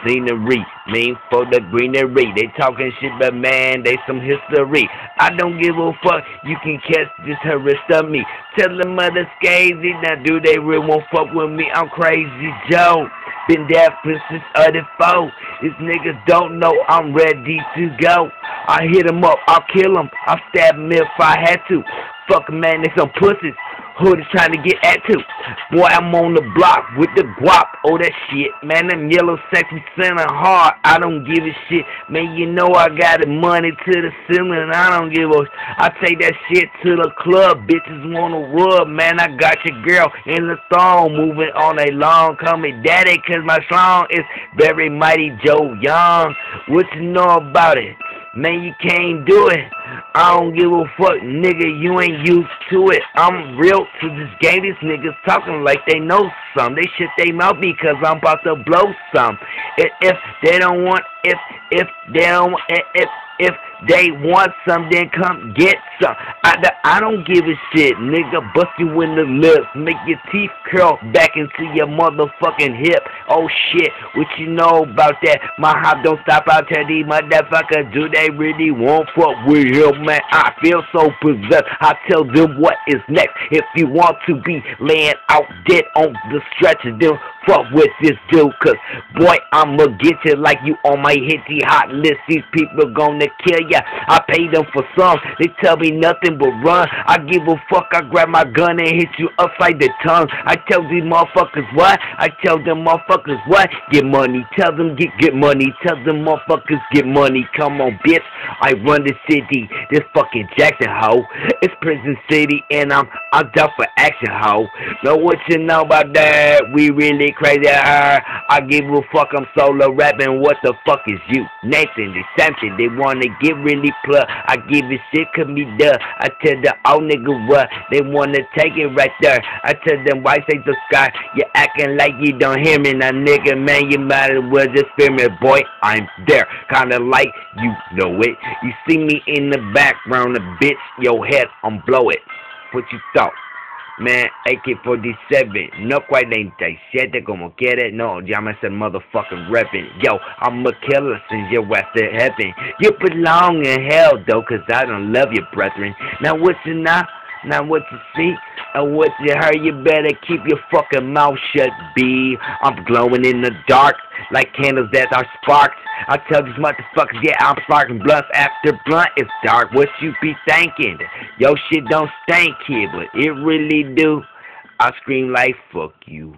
scenery, mean for the greenery. They talking shit, but man, they some history. I don't give a fuck, you can catch this her rest of me. Tell them mother scazy, now do they really won't fuck with me? I'm Crazy Joe. Been there since the foe. These niggas don't know I'm ready to go. I hit 'em up, I'll kill 'em. I'll stab 'em if I had to. Fuck man, they some pussies. Who they trying to get at too? Boy, I'm on the block with the guap. Oh, that shit. Man, them yellow sexy center hard. I don't give a shit. Man, you know I got the money to the ceiling. I don't give a... I take that shit to the club. Bitches wanna rub. Man, I got your girl in the thong. Moving on a long. Call me daddy, cause my song is very mighty Joe Young. What you know about it? Man, you can't do it. I don't give a fuck, nigga, you ain't used to it. I'm real to this game. These niggas talking like they know some. They shit they mouth because I'm about to blow some. If they don't want, if they want some, then come get some. I don't give a shit, nigga. Bust you in the lips, make your teeth curl back into your motherfucking hip. Oh shit, what you know about that? My hop don't stop out to these motherfuckers. Do they really want fuck with him, man? I feel so possessed. I tell them what is next. If you want to be laying out dead on the stretcher, then fuck with this dude, cause boy, I'ma get you like you on my hitty hot list. These people gonna kill ya. I pay them for some. They tell me nothing but run. I give a fuck. I grab my gun and hit you upside the tongue. I tell these motherfuckers what? I tell them motherfuckers what? Get money. Tell them get money. Tell them motherfuckers get money. Come on, bitch. I run the city. This fucking Jackson hoe. It's Prison City and I'm down for action, hoe. Know what you know about that? We really crazy. I give a fuck. I'm solo rapping. What the fuck is you? Nathan, they something. They wanna get really plug. I give a shit, could be duh. I tell the old nigga what. They wanna take it right there. I tell them why say the sky. You acting like you don't hear me. Now nigga, man, you might as well just fear me. Boy, I'm there. Kinda like you know it. You see me in the background, a bitch, your head, I'm blow it. What you thought? Man, AK-47, no 47 como quiere, no, llámese motherfucking reppin'. Yo, I'm a killer since your ass to heaven. You belong in hell though, cause I don't love you, brethren. Now what you know? Now what you see and what you heard, you better keep your fucking mouth shut, B. I'm glowing in the dark like candles that are sparked. I tell these motherfuckers, yeah, I'm sparking blunts after blunt. It's dark, what you be thinking? Yo, shit don't stink here, but it really do. I scream like, fuck you.